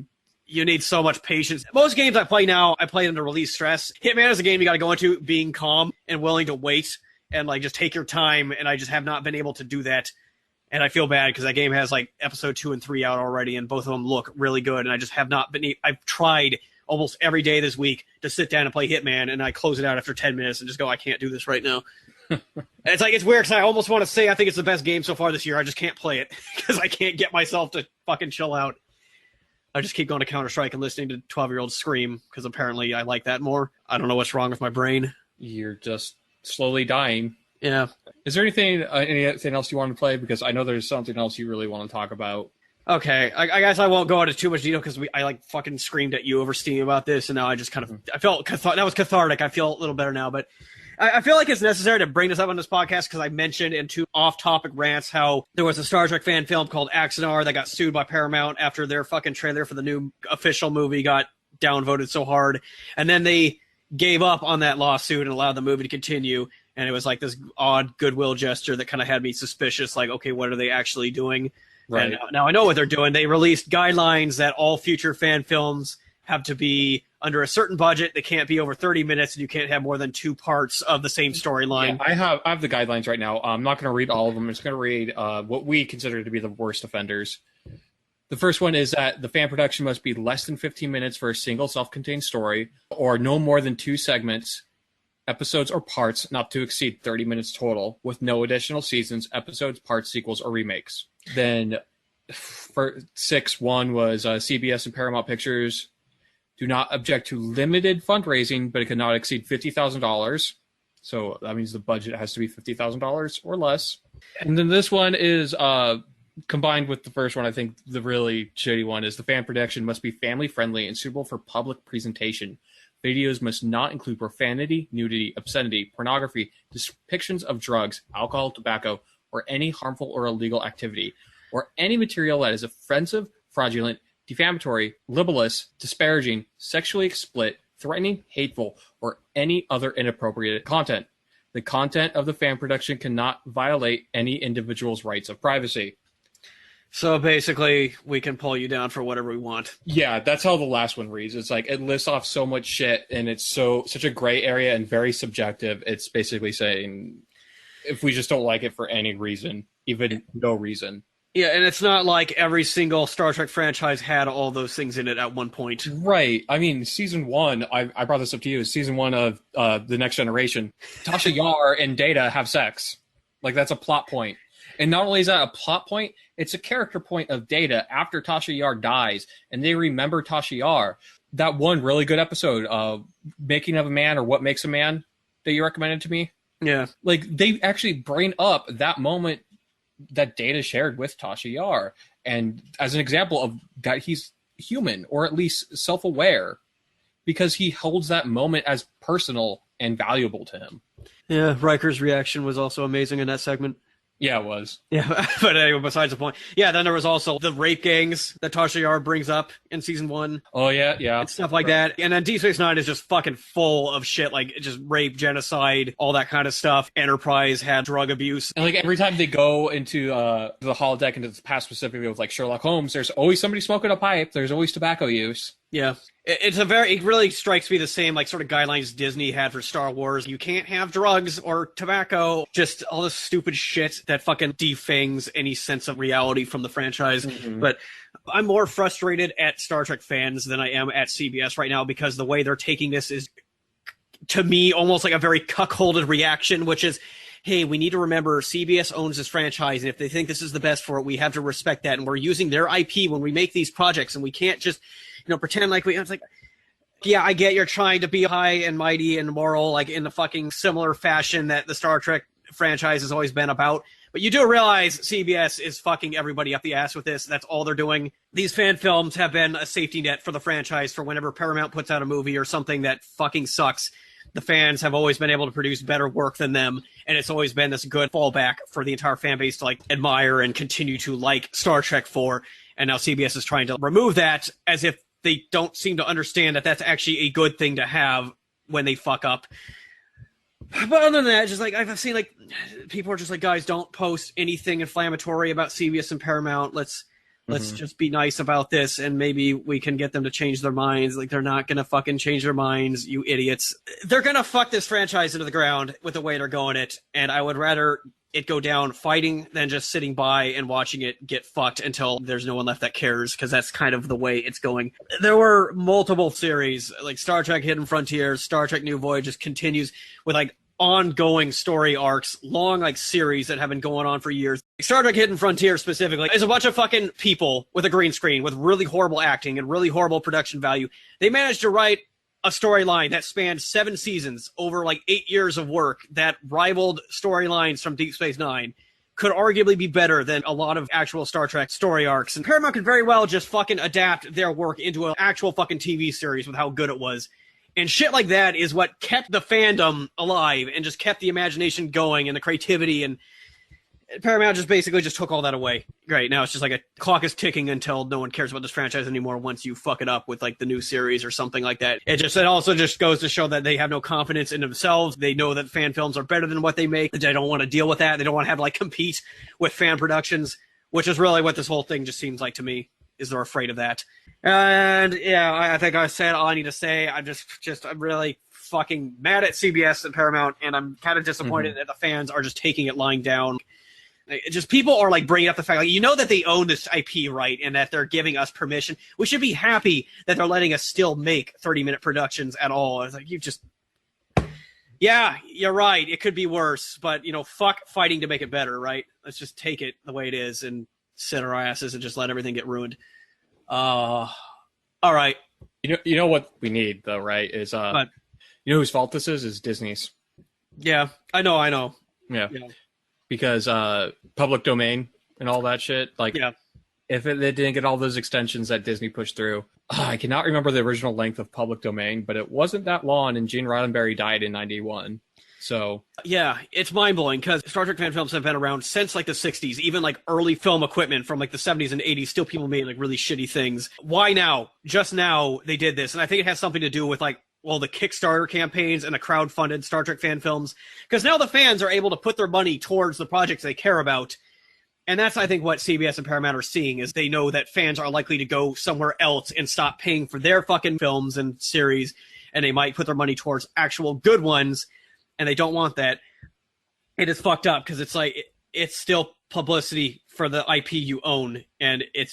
you need so much patience. Most games I play now, I play them to release stress. Hitman is a game you got to go into being calm and willing to wait and like just take your time, and I just have not been able to do that. And I feel bad because that game has like episode 2 and 3 out already, and both of them look really good. And I just have not been. I've tried almost every day this week to sit down and play Hitman, and I close it out after 10 minutes and just go, I can't do this right now. It's weird because I almost want to say I think it's the best game so far this year. I just can't play it because I can't get myself to fucking chill out. I just keep going to Counter-Strike and listening to 12-year-olds scream because apparently I like that more. I don't know what's wrong with my brain. You're just slowly dying. Yeah. Is there anything else you want to play? Because I know there's something else you really want to talk about. Okay, I guess I won't go into too much detail because I like fucking screamed at you over Steam about this, and now I just kind of I felt that was cathartic. I feel a little better now, but I feel like it's necessary to bring this up on this podcast because I mentioned in 2 off-topic rants how there was a Star Trek fan film called Axanar that got sued by Paramount after their fucking trailer for the new official movie got downvoted so hard, and then they gave up on that lawsuit and allowed the movie to continue. And it was like this odd goodwill gesture that kind of had me suspicious, like, okay, what are they actually doing? Right. And now I know what they're doing. They released guidelines that all future fan films have to be under a certain budget. They can't be over 30 minutes, and you can't have more than 2 parts of the same storyline. Yeah, I have the guidelines right now. I'm not going to read all of them. I'm just going to read what we consider to be the worst offenders. The first one is that the fan production must be less than 15 minutes for a single self-contained story, or no more than 2 segments, episodes or parts not to exceed 30 minutes total, with no additional seasons, episodes, parts, sequels, or remakes. Then for 6.1 was CBS and Paramount Pictures do not object to limited fundraising, but it cannot exceed $50,000. So that means the budget has to be $50,000 or less. And then this one is combined with the first one. I think the really shitty one is the fan production must be family friendly and suitable for public presentation. Videos must not include profanity, nudity, obscenity, pornography, depictions of drugs, alcohol, tobacco, or any harmful or illegal activity, or any material that is offensive, fraudulent, defamatory, libelous, disparaging, sexually explicit, threatening, hateful, or any other inappropriate content. The content of the fan production cannot violate any individual's rights of privacy. So basically, we can pull you down for whatever we want. Yeah, that's how the last one reads. It's like it lists off so much shit, and it's such a gray area and very subjective. It's basically saying if we just don't like it for any reason, even no reason. Yeah, and it's not like every single Star Trek franchise had all those things in it at one point. Right. I mean, season 1, I brought this up to you, season 1 of The Next Generation, Tasha Yar and Data have sex. Like, that's a plot point. And not only is that a plot point, it's a character point of Data after Tasha Yar dies, and they remember Tasha Yar. That one really good episode of Making of a Man or What Makes a Man that you recommended to me. Yeah. Like, they actually bring up that moment that Data shared with Tasha Yar. And as an example of that, he's human, or at least self-aware, because he holds that moment as personal and valuable to him. Yeah, Riker's reaction was also amazing in that segment. Yeah, it was. Yeah, but anyway, besides the point. Yeah, then there was also the rape gangs that Tasha Yar brings up in season 1. Oh, yeah. And stuff like that. And then Deep Space Nine is just fucking full of shit, like just rape, genocide, all that kind of stuff. Enterprise had drug abuse. And like every time they go into the holodeck, into the past specifically with like Sherlock Holmes, there's always somebody smoking a pipe. There's always tobacco use. Yeah. It really strikes me the same like sort of guidelines Disney had for Star Wars. You can't have drugs or tobacco, just all this stupid shit that fucking defangs any sense of reality from the franchise. Mm-hmm. But I'm more frustrated at Star Trek fans than I am at CBS right now, because the way they're taking this is, to me, almost like a very cuckolded reaction, which is, hey, we need to remember CBS owns this franchise, and if they think this is the best for it, we have to respect that, and we're using their IP when we make these projects, and we can't just, pretend like it's like, yeah, I get you're trying to be high and mighty and moral, like in the fucking similar fashion that the Star Trek franchise has always been about. But you do realize CBS is fucking everybody up the ass with this. That's all they're doing. These fan films have been a safety net for the franchise for whenever Paramount puts out a movie or something that fucking sucks. The fans have always been able to produce better work than them, and it's always been this good fallback for the entire fan base to like admire and continue to like Star Trek for. And now CBS is trying to remove that, as if they don't seem to understand that that's actually a good thing to have when they fuck up. But other than that, just like I've seen, like people are just like, guys, don't post anything inflammatory about CBS and Paramount. Let's just be nice about this, and maybe we can get them to change their minds. Like, they're not gonna fucking change their minds, you idiots. They're gonna fuck this franchise into the ground with the way they're going it, and I would rather it go down fighting than just sitting by and watching it get fucked until there's no one left that cares, because that's kind of the way it's going. There were multiple series, like Star Trek Hidden Frontiers, Star Trek New Voyages continues with like ongoing story arcs, long like series that have been going on for years. Star Trek Hidden Frontier specifically is a bunch of fucking people with a green screen with really horrible acting and really horrible production value. They managed to write a storyline that spanned 7 seasons over like 8 years of work that rivaled storylines from Deep Space Nine. Could arguably be better than a lot of actual Star Trek story arcs. And Paramount could very well just fucking adapt their work into an actual fucking TV series with how good it was. And shit like that is what kept the fandom alive and just kept the imagination going and the creativity, and Paramount just basically just took all that away. Great, now it's just like a clock is ticking until no one cares about this franchise anymore once you fuck it up with like the new series or something like that. It also just goes to show that they have no confidence in themselves. They know that fan films are better than what they make. They don't want to deal with that. They don't want to have to like compete with fan productions, which is really what this whole thing just seems like to me, is they're afraid of that. And yeah, I think I said all I need to say. I'm really fucking mad at CBS and Paramount, and I'm kind of disappointed that the fans are just taking it lying down. Just people are like bringing up the fact, like, that they own this IP, right, and that they're giving us permission. We should be happy that they're letting us still make 30-minute productions at all. It's like, yeah, you're right. It could be worse, but fuck fighting to make it better, right? Let's just take it the way it is and sit our asses and just let everything get ruined. All right. You know what we need though, right? Is whose fault this is Disney's. Yeah, I know. Yeah. Because public domain and all that shit. Like, if they didn't get all those extensions that Disney pushed through, I cannot remember the original length of public domain, but it wasn't that long, and Gene Roddenberry died in 91. So yeah, it's mind-blowing because Star Trek fan films have been around since like the 60s. Even like early film equipment from like the 70s and 80s, still people made like really shitty things. Why now? Just now they did this, and I think it has something to do with like the Kickstarter campaigns and the crowd-funded Star Trek fan films, because now the fans are able to put their money towards the projects they care about. And that's, I think, what CBS and Paramount are seeing, is they know that fans are likely to go somewhere else and stop paying for their fucking films and series, and they might put their money towards actual good ones, and they don't want that. It is fucked up, because it's like, it's still publicity for the IP you own, and it's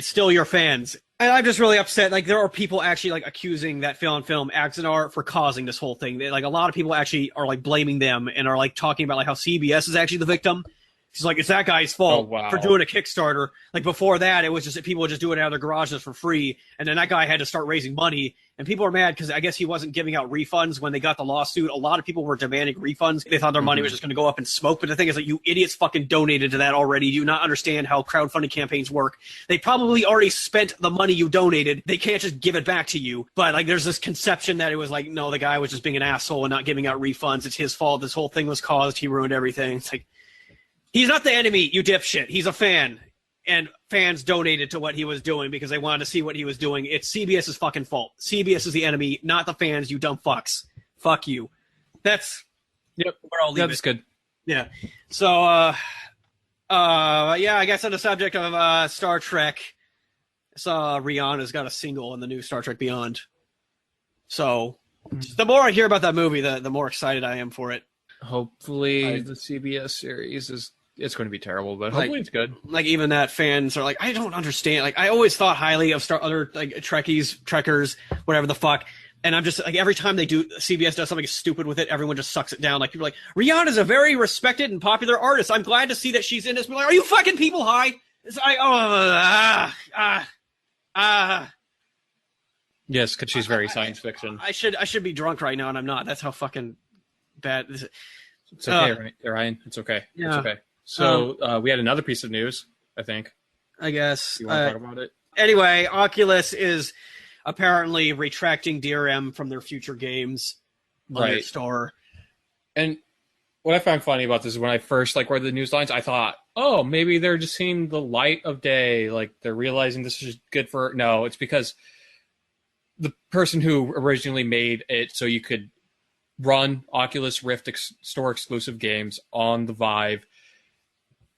still your fans. And I'm just really upset. Like, there are people actually like accusing that film Axanar for causing this whole thing. A lot of people actually are like blaming them and are like talking about like how CBS is actually the victim. He's like, it's that guy's fault for doing a Kickstarter. Like before that, it was just that people would just do it out of their garages for free. And then that guy had to start raising money. And people were mad because I guess he wasn't giving out refunds when they got the lawsuit. A lot of people were demanding refunds. They thought their money was just going to go up in smoke. But the thing is that you idiots fucking donated to that already. You do not understand how crowdfunding campaigns work. They probably already spent the money you donated. They can't just give it back to you. But like, there's this conception that it was like, no, the guy was just being an asshole and not giving out refunds. It's his fault. This whole thing was caused. He ruined everything. It's like, he's not the enemy, you dipshit. He's a fan. And fans donated to what he was doing because they wanted to see what he was doing. It's CBS's fucking fault. CBS is the enemy, not the fans, you dumb fucks. Fuck you. That's where I'll leave it. That's good. Yeah. So, yeah, I guess on the subject of Star Trek, I saw Rihanna's got a single in the new Star Trek Beyond. So, the more I hear about that movie, the more excited I am for it. Hopefully the CBS series it's going to be terrible, but hopefully it's good. Like even that fans are like, I don't understand. Like I always thought highly of other like Trekkers, whatever the fuck. And I'm just like, every time CBS does something stupid with it, everyone just sucks it down. Like people are like, Rihanna's a very respected and popular artist. I'm glad to see that she's in this. We're like, are you fucking people high? Yes, because she's very science fiction. I should be drunk right now, and I'm not. That's how fucking bad. It's okay, right, Ryan? It's okay. Yeah. It's okay. So we had another piece of news, I think. I guess. You want to talk about it? Anyway, Oculus is apparently retracting DRM from their future games on their store. And what I found funny about this is when I first read the news lines, I thought, oh, maybe they're just seeing the light of day. Like they're realizing this is good for... No, it's because the person who originally made it so you could run Oculus Rift store exclusive games on the Vive,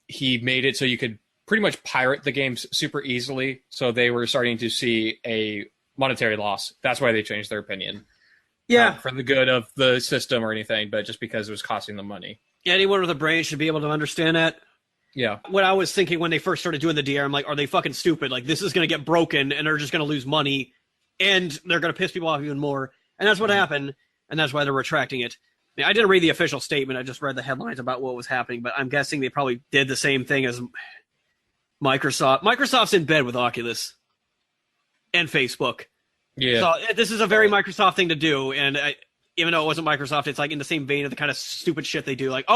he made it so you could pretty much pirate the games super easily. So they were starting to see a monetary loss. That's why they changed their opinion. Yeah. Not for the good of the system or anything, but just because it was costing them money. Anyone with a brain should be able to understand that. Yeah. What I was thinking when they first started doing the DR, I'm like, are they fucking stupid? Like, this is going to get broken and they're just going to lose money and they're going to piss people off even more. And that's what happened. And that's why they're retracting it. I didn't read the official statement. I just read the headlines about what was happening, but I'm guessing they probably did the same thing as Microsoft. Microsoft's in bed with Oculus and Facebook. Yeah. So this is a very Microsoft thing to do. And even though it wasn't Microsoft, it's like in the same vein of the kind of stupid shit they do. Like,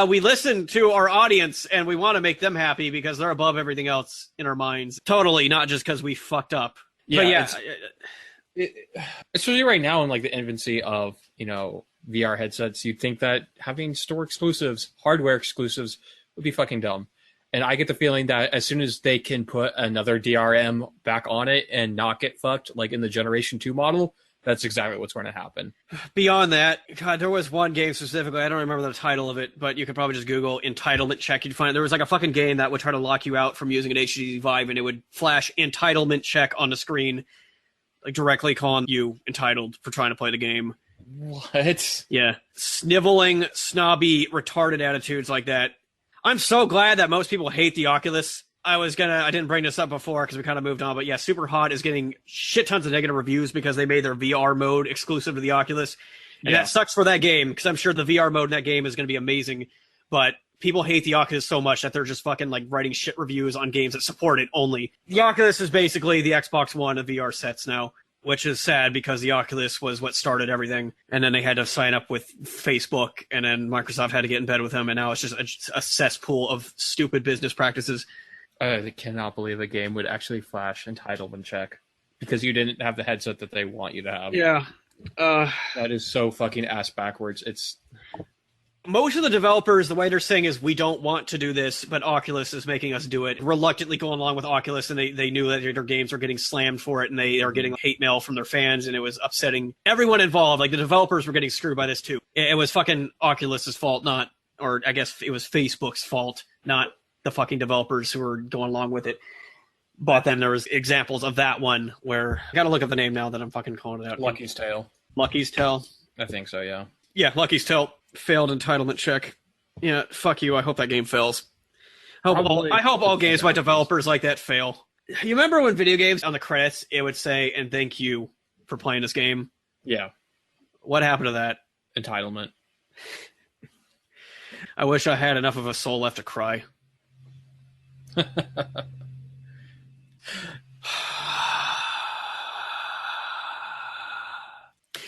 we listen to our audience and we want to make them happy because they're above everything else in our minds. Totally, not just because we fucked up. Yeah. But yeah. Especially right now in the infancy of, VR headsets, you'd think that having store exclusives, hardware exclusives would be fucking dumb. And I get the feeling that as soon as they can put another DRM back on it and not get fucked, like in the Generation 2 model, that's exactly what's going to happen. Beyond that, God, there was one game specifically, I don't remember the title of it, but you could probably just Google entitlement check. You'd find there was a fucking game that would try to lock you out from using an HTC Vive, and it would flash entitlement check on the screen, directly calling you entitled for trying to play the game. What? Yeah. Sniveling, snobby, retarded attitudes like that. I'm so glad that most people hate the Oculus. I didn't bring this up before because we kind of moved on, but yeah, Superhot is getting shit tons of negative reviews because they made their VR mode exclusive to the Oculus. And that sucks for that game because I'm sure the VR mode in that game is going to be amazing, but people hate the Oculus so much that they're just fucking writing shit reviews on games that support it only. The Oculus is basically the Xbox One of VR sets now, which is sad because the Oculus was what started everything. And then they had to sign up with Facebook, and then Microsoft had to get in bed with them, and now it's just a cesspool of stupid business practices. I cannot believe a game would actually flash entitlement check because you didn't have the headset that they want you to have. Yeah. That is so fucking ass backwards. Most of the developers, the way they're saying is, we don't want to do this, but Oculus is making us do it. Reluctantly going along with Oculus, and they knew that their games were getting slammed for it, and they are getting hate mail from their fans, and it was upsetting everyone involved. The developers were getting screwed by this too. It was fucking Oculus's fault, or I guess it was Facebook's fault, not the fucking developers who were going along with it. But then there was examples of that one where, I gotta look up the name now that I'm fucking calling it out. Lucky's Tale. Lucky's Tale? I think so, yeah. Yeah, Lucky's Tale. Failed entitlement check. Yeah, fuck you. I hope that game fails. I hope all games by developers like that fail. You remember when video games on the credits, it would say, and thank you for playing this game? Yeah. What happened to that? Entitlement. I wish I had enough of a soul left to cry.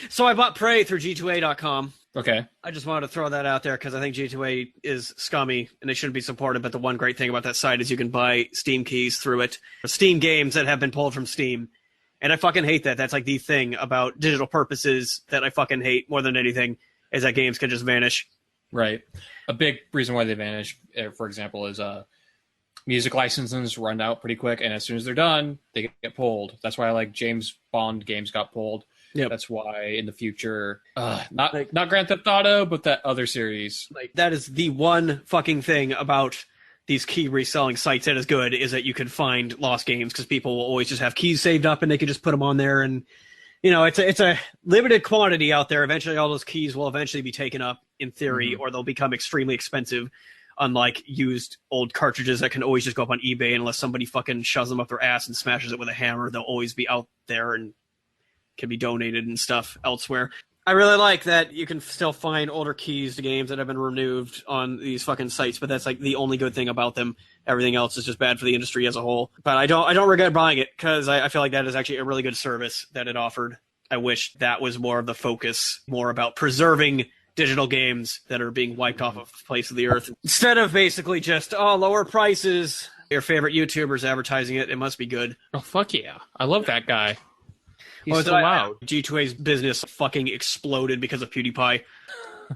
So I bought Prey through G2A.com. Okay. I just wanted to throw that out there because I think G2A is scummy and they shouldn't be supported. But the one great thing about that site is you can buy Steam keys through it. Steam games that have been pulled from Steam. And I fucking hate that. That's like the thing about digital purposes that I fucking hate more than anything is that games can just vanish. Right. A big reason why they vanish, for example, is music licenses run out pretty quick. And as soon as they're done, they get pulled. That's why like James Bond games got pulled. Yep. That's why in the future, not Grand Theft Auto, but that other series. Like that is the one fucking thing about these key reselling sites that is good is that you can find lost games because people will always just have keys saved up and they can just put them on there. And, you know, it's a limited quantity out there. Eventually all those keys will eventually be taken up in theory, or they'll become extremely expensive, unlike used old cartridges that can always just go up on eBay unless somebody fucking shoves them up their ass and smashes it with a hammer. They'll always be out there and can be donated and stuff elsewhere. I really like that you can still find older keys to games that have been removed on these fucking sites, but that's like the only good thing about them. Everything else is just bad for the industry as a whole. But I don't regret buying it because I feel like that is actually a really good service that it offered. I wish that was more of the focus, more about preserving digital games that are being wiped off of the face of the earth. Instead of basically just, lower prices, your favorite YouTuber's advertising it, it must be good. Oh, fuck yeah. I love that guy. He's so loud. G2A's business fucking exploded because of PewDiePie.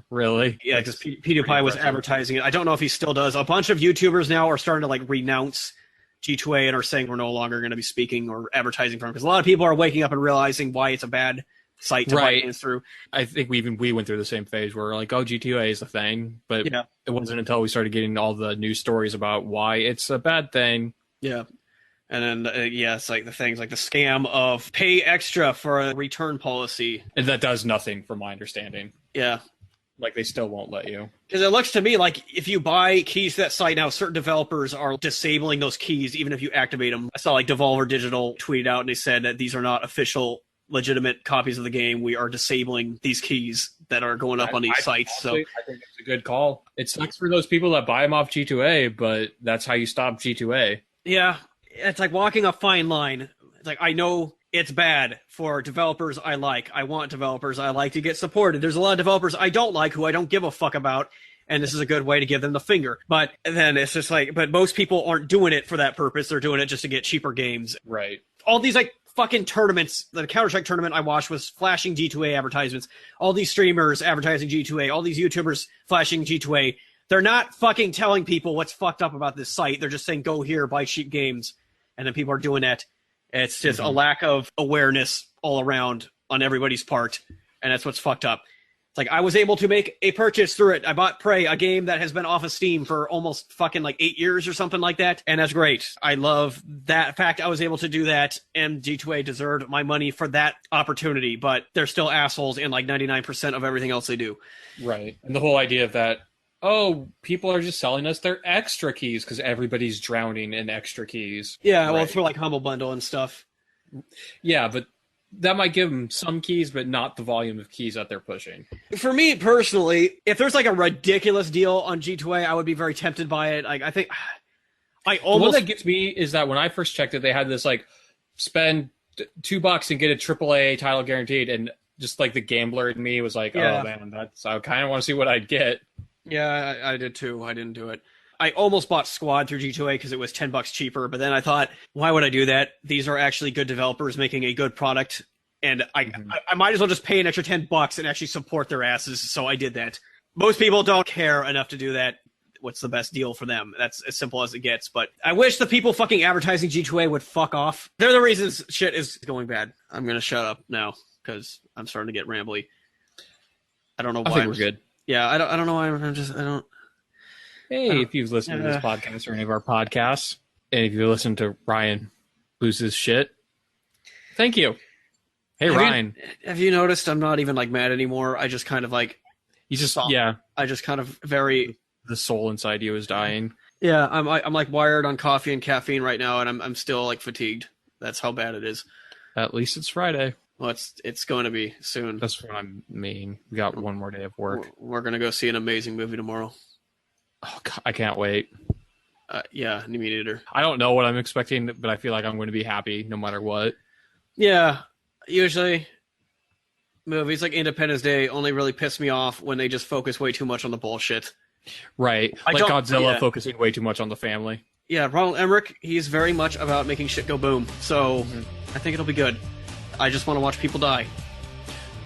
Really? Yeah, because PewDiePie was advertising it. I don't know if he still does. A bunch of YouTubers now are starting to like renounce G2A and are saying we're no longer going to be speaking or advertising for him because a lot of people are waking up and realizing why it's a bad site to buy games through. I think we went through the same phase where we're like, oh, G2A is a thing, but it wasn't until we started getting all the news stories about why it's a bad thing. Yeah. And then, it's like the things like the scam of pay extra for a return policy. And that does nothing from my understanding. Yeah. Like, they still won't let you. Because it looks to me like if you buy keys to that site now, certain developers are disabling those keys even if you activate them. I saw like Devolver Digital tweet out and they said that these are not official, legitimate copies of the game. We are disabling these keys that are going up on these sites. Honestly, I think it's a good call. It sucks for those people that buy them off G2A, but that's how you stop G2A. Yeah. It's like walking a fine line. It's like, I know it's bad for developers I like. I want developers I like to get supported. There's a lot of developers I don't like who I don't give a fuck about, and this is a good way to give them the finger. But then it's just like, but most people aren't doing it for that purpose. They're doing it just to get cheaper games. Right. All these like fucking tournaments, the Counter-Strike tournament I watched was flashing G2A advertisements. All these streamers advertising G2A, all these YouTubers flashing G2A. They're not fucking telling people what's fucked up about this site. They're just saying, go here, buy cheap games. And then people are doing that. It's just a lack of awareness all around on everybody's part. And that's what's fucked up. It's like I was able to make a purchase through it. I bought Prey, a game that has been off of Steam for almost fucking like 8 years or something like that. And that's great. I love that fact I was able to do that. And G2A deserved my money for that opportunity. But they're still assholes in like 99% of everything else they do. Right. And the whole idea of that, people are just selling us their extra keys because everybody's drowning in extra keys. Yeah, well, for like Humble Bundle and stuff. Yeah, but that might give them some keys, but not the volume of keys that they're pushing. For me personally, if there's like a ridiculous deal on G2A, I would be very tempted by it. Like, I think the one that gets me is that when I first checked it, they had this like spend $2 and get a AAA title guaranteed, and just like the gambler in me was like, oh man, I kind of want to see what I'd get. Yeah, I did too. I didn't do it. I almost bought Squad through G2A because it was $10 cheaper, but then I thought, why would I do that? These are actually good developers making a good product, and I might as well just pay an extra $10 and actually support their asses, so I did that. Most people don't care enough to do that. What's the best deal for them? That's as simple as it gets, but I wish the people fucking advertising G2A would fuck off. They're the reasons shit is going bad. I'm going to shut up now because I'm starting to get rambly. I don't know why. I think we're good. Yeah, I don't know why Hey, if you've listened to this podcast or any of our podcasts, and if you listen to Ryan lose his shit, thank you. Hey, Ryan. Have you noticed I'm not even like mad anymore? I just kind of like... I just kind of very... The soul inside you is dying. Yeah, I'm like wired on coffee and caffeine right now, and I'm still like fatigued. That's how bad it is. At least it's Friday. Well, it's going to be soon. That's what I mean. We got one more day of work. We're going to go see an amazing movie tomorrow. Oh, God, I can't wait. Yeah, me neither. I don't know what I'm expecting, but I feel like I'm going to be happy no matter what. Yeah, usually movies like Independence Day only really piss me off when they just focus way too much on the bullshit. Right. I Like don't- Godzilla yeah. focusing way too much on the family. Yeah, Ronald Emmerich, he's very much about making shit go boom. So I think it'll be good. I just want to watch people die.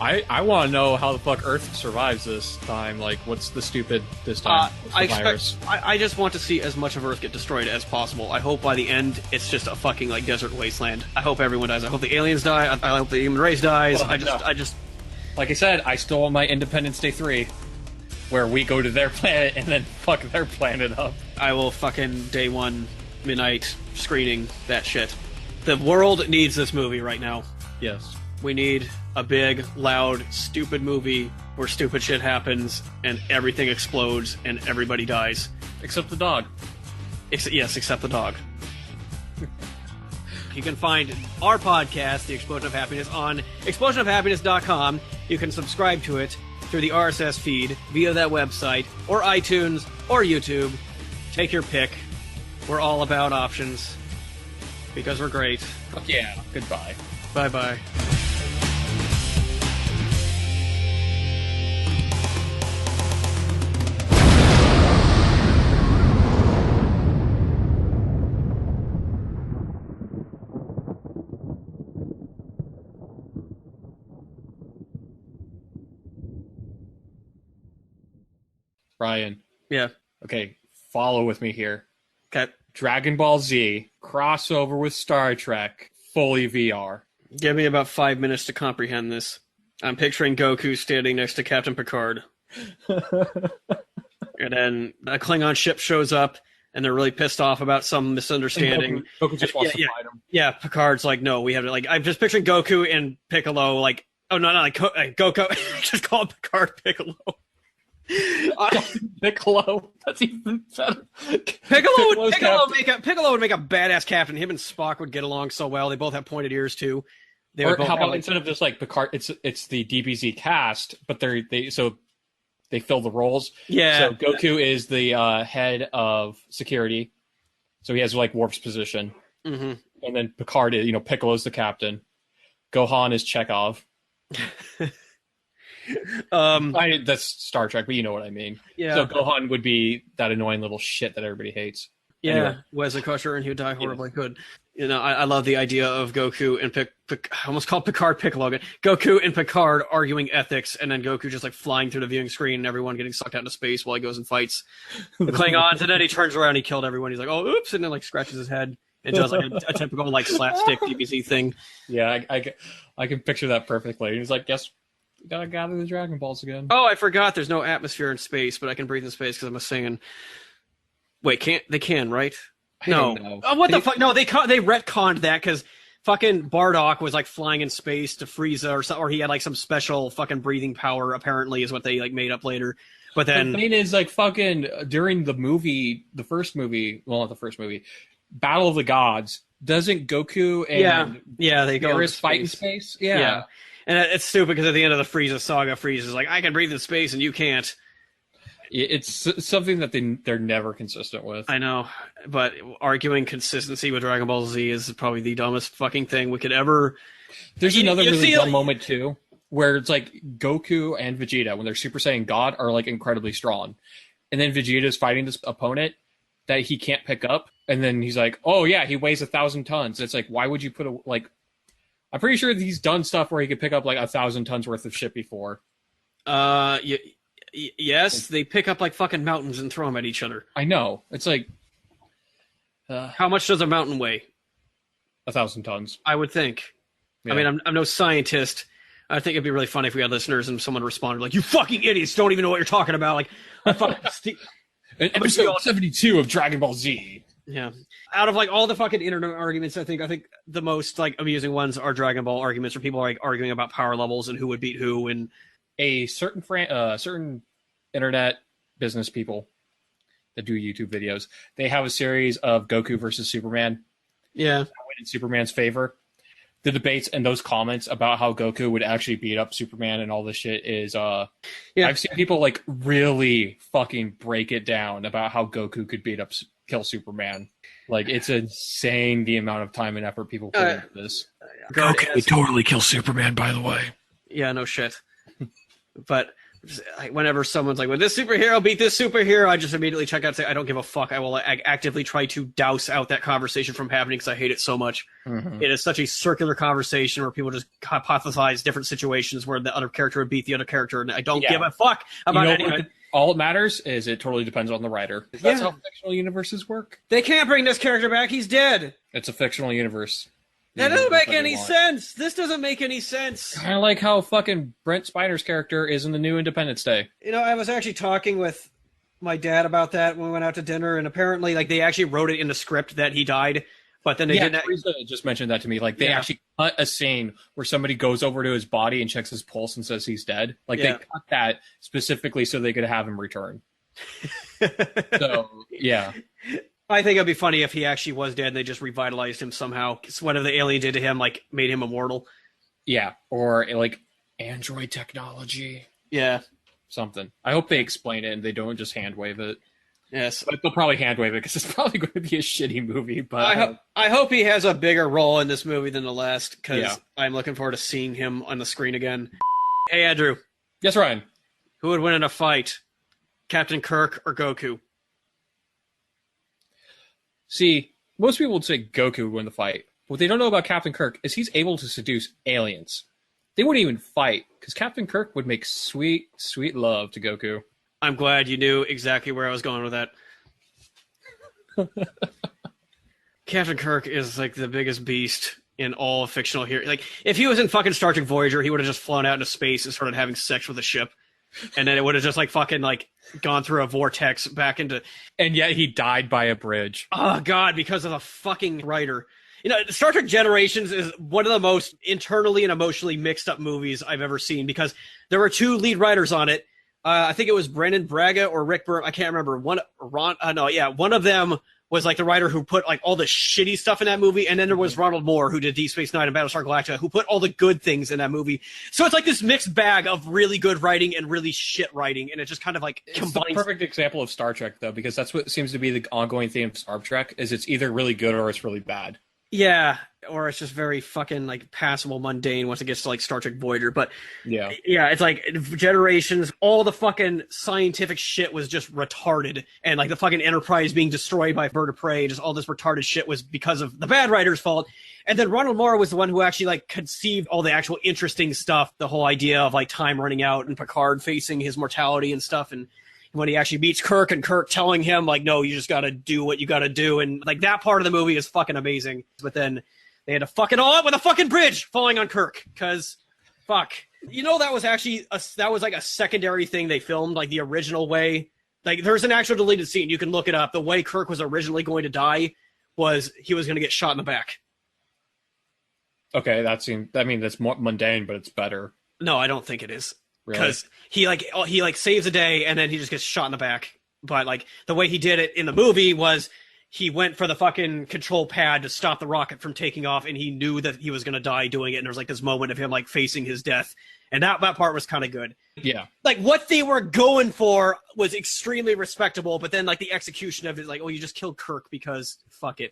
I want to know how the fuck Earth survives this time. Like, what's the stupid this time? What's the virus? I just want to see as much of Earth get destroyed as possible. I hope by the end it's just a fucking like desert wasteland. I hope everyone dies. I hope the aliens die. I hope the human race dies. Well, I just Like I said, I still want my Independence Day 3, where we go to their planet and then fuck their planet up. I will fucking day one midnight screening that shit. The world needs this movie right now. Yes. We need a big, loud, stupid movie where stupid shit happens and everything explodes and everybody dies. Except the dog. Yes, except the dog. You can find our podcast, The Explosion of Happiness, on explosionofhappiness.com. You can subscribe to it through the RSS feed via that website, or iTunes, or YouTube. Take your pick. We're all about options because we're great. Fuck yeah. Goodbye. Bye-bye. Ryan. Yeah. Okay, follow with me here. Okay. Dragon Ball Z, crossover with Star Trek, fully VR. Give me about 5 minutes to comprehend this. I'm picturing Goku standing next to Captain Picard. And then a Klingon ship shows up, and they're really pissed off about some misunderstanding. Goku just wants to fight him. Yeah, Picard's like, no, we have to, like, I'm just picturing Goku and Piccolo, like, oh, no, not like Goku. Just call Picard Piccolo. Piccolo. That's even better. Piccolo would make a badass captain. Him and Spock would get along so well. They both have pointed ears, too. They Or would both how have, about like, instead of just like Picard, it's the DBZ cast, but they fill the roles. yeah. So Goku is the head of security, so he has like Warp's position, Mhm. and then Picard is, Piccolo's the captain. Gohan is Chekhov. That's Star Trek, but you know what I mean. Yeah. So Gohan would be that annoying little shit that everybody hates. Yeah, Anyway. Wesley Crusher, and he would die horribly. Good. I love the idea of Goku and I almost called Picard Piccolo again. Goku and Picard arguing ethics, and then Goku just like flying through the viewing screen, and everyone getting sucked out into space while he goes and fights the Klingons. And then he turns around, he killed everyone. He's like, oh, oops, and then like scratches his head and does like a typical like slapstick DBZ thing. Yeah, I can picture that perfectly. He's like, guess we gotta gather the Dragon Balls again. Oh, I forgot. There's no atmosphere in space, but I can breathe in space because I'm a Saiyan. Wait, they can, right? No. Oh, what the fuck? No, they retconned that because fucking Bardock was like flying in space to Frieza or he had like some special fucking breathing power. Apparently, is what they like made up later. But then the thing is, like, fucking during the first movie, well, not the first movie, Battle of the Gods, doesn't Goku and they go Beerus fight in space? Yeah. And it's stupid because at the end of the Frieza saga, Frieza's like, I can breathe in space and you can't. It's something that they're never consistent with. I know, but arguing consistency with Dragon Ball Z is probably the dumbest fucking thing we could ever. There's another really dumb moment too, where it's like Goku and Vegeta, when they're Super Saiyan God, are like incredibly strong, and then Vegeta's fighting this opponent that he can't pick up, and then he's like, "Oh yeah, he weighs 1,000 tons." It's like, why would you put I'm pretty sure he's done stuff where he could pick up like 1,000 tons worth of shit before. Yes, they pick up like fucking mountains and throw them at each other. I know. It's like, how much does a mountain weigh? 1,000 tons. I would think. Yeah. I mean, I'm no scientist. I think it'd be really funny if we had listeners and someone responded like, "You fucking idiots! Don't even know what you're talking about!" Like, I fucking episode 72 of Dragon Ball Z. Yeah. Out of like all the fucking internet arguments, I think the most like amusing ones are Dragon Ball arguments where people are like arguing about power levels and who would beat who and. A certain internet business people that do YouTube videos, they have a series of Goku versus Superman. Yeah. That went in Superman's favor. the debates and those comments about how Goku would actually beat up Superman and all this shit is I've seen people like really fucking break it down about how Goku could kill Superman. Like, it's insane the amount of time and effort people put into this. Goku would totally kill Superman, by the way. Yeah, no shit. But whenever someone's like, "Would this superhero beat this superhero?" I just immediately check out and say, "I don't give a fuck." I will actively try to douse out that conversation from happening because I hate it so much. Mm-hmm. It is such a circular conversation where people just hypothesize different situations where the other character would beat the other character, and I don't give a fuck about anything. All it matters is it totally depends on the writer. That's how fictional universes work. They can't bring this character back. He's dead. It's a fictional universe. That doesn't make any sense. This doesn't make any sense. Kind of like how fucking Brent Spiner's character is in the new Independence Day. You know, I was actually talking with my dad about that when we went out to dinner, and apparently, like, they actually wrote it in the script that he died, but then they didn't. Teresa just mentioned that to me. Like, they actually cut a scene where somebody goes over to his body and checks his pulse and says he's dead. Like, they cut that specifically so they could have him return. So, yeah. I think it'd be funny if he actually was dead and they just revitalized him somehow. Because whatever the alien did to him, like, made him immortal. Yeah, or, like, android technology. Yeah. Something. I hope they explain it and they don't just hand-wave it. Yes. But they'll probably hand-wave it because it's probably going to be a shitty movie. But I hope he has a bigger role in this movie than the last, because I'm looking forward to seeing him on the screen again. Hey, Andrew. Yes, Ryan. Who would win in a fight? Captain Kirk or Goku? See, most people would say Goku would win the fight. What they don't know about Captain Kirk is he's able to seduce aliens. They wouldn't even fight, because Captain Kirk would make sweet, sweet love to Goku. I'm glad you knew exactly where I was going with that. Captain Kirk is, like, the biggest beast in all fictional here. Like, if he was in fucking Star Trek Voyager, he would have just flown out into space and started having sex with a ship. And then it would have just, like, fucking, like, gone through a vortex back into... And yet he died by a bridge. Oh, God, because of a fucking writer. You know, Star Trek Generations is one of the most internally and emotionally mixed up movies I've ever seen, because there were two lead writers on it. I think it was Brendan Braga or Rick Berman. I can't remember. One of them was, like, the writer who put, like, all the shitty stuff in that movie, and then there was Ronald Moore, who did Deep Space Nine and Battlestar Galactica, who put all the good things in that movie. So it's like this mixed bag of really good writing and really shit writing, and it just kind of, like, combines. It's the perfect example of Star Trek, though, because that's what seems to be the ongoing theme of Star Trek, is it's either really good or it's really bad. Yeah, or it's just very fucking, like, passable, mundane once it gets to, like, Star Trek Voyager. But yeah, it's like Generations, all the fucking scientific shit was just retarded, and, like, the fucking Enterprise being destroyed by a bird of prey, just all this retarded shit was because of the bad writer's fault. And then Ronald Moore was the one who actually, like, conceived all the actual interesting stuff, the whole idea of, like, time running out and Picard facing his mortality and stuff, and when he actually meets Kirk and Kirk telling him, like, no, you just gotta do what you gotta do. And, like, that part of the movie is fucking amazing. But then they had to fuck it all up with a fucking bridge falling on Kirk. Because, fuck. You know, that was actually, like a secondary thing they filmed, like, the original way. Like, there's an actual deleted scene. You can look it up. The way Kirk was originally going to die was he was going to get shot in the back. Okay, that's more mundane, but it's better. No, I don't think it is. Because really? he saves the day and then he just gets shot in the back. But, like, the way he did it in the movie was he went for the fucking control pad to stop the rocket from taking off, and he knew that he was going to die doing it. And there was, like, this moment of him, like, facing his death. And that part was kind of good. Yeah. Like, what they were going for was extremely respectable, but then, like, the execution of it, like, oh, you just killed Kirk because fuck it.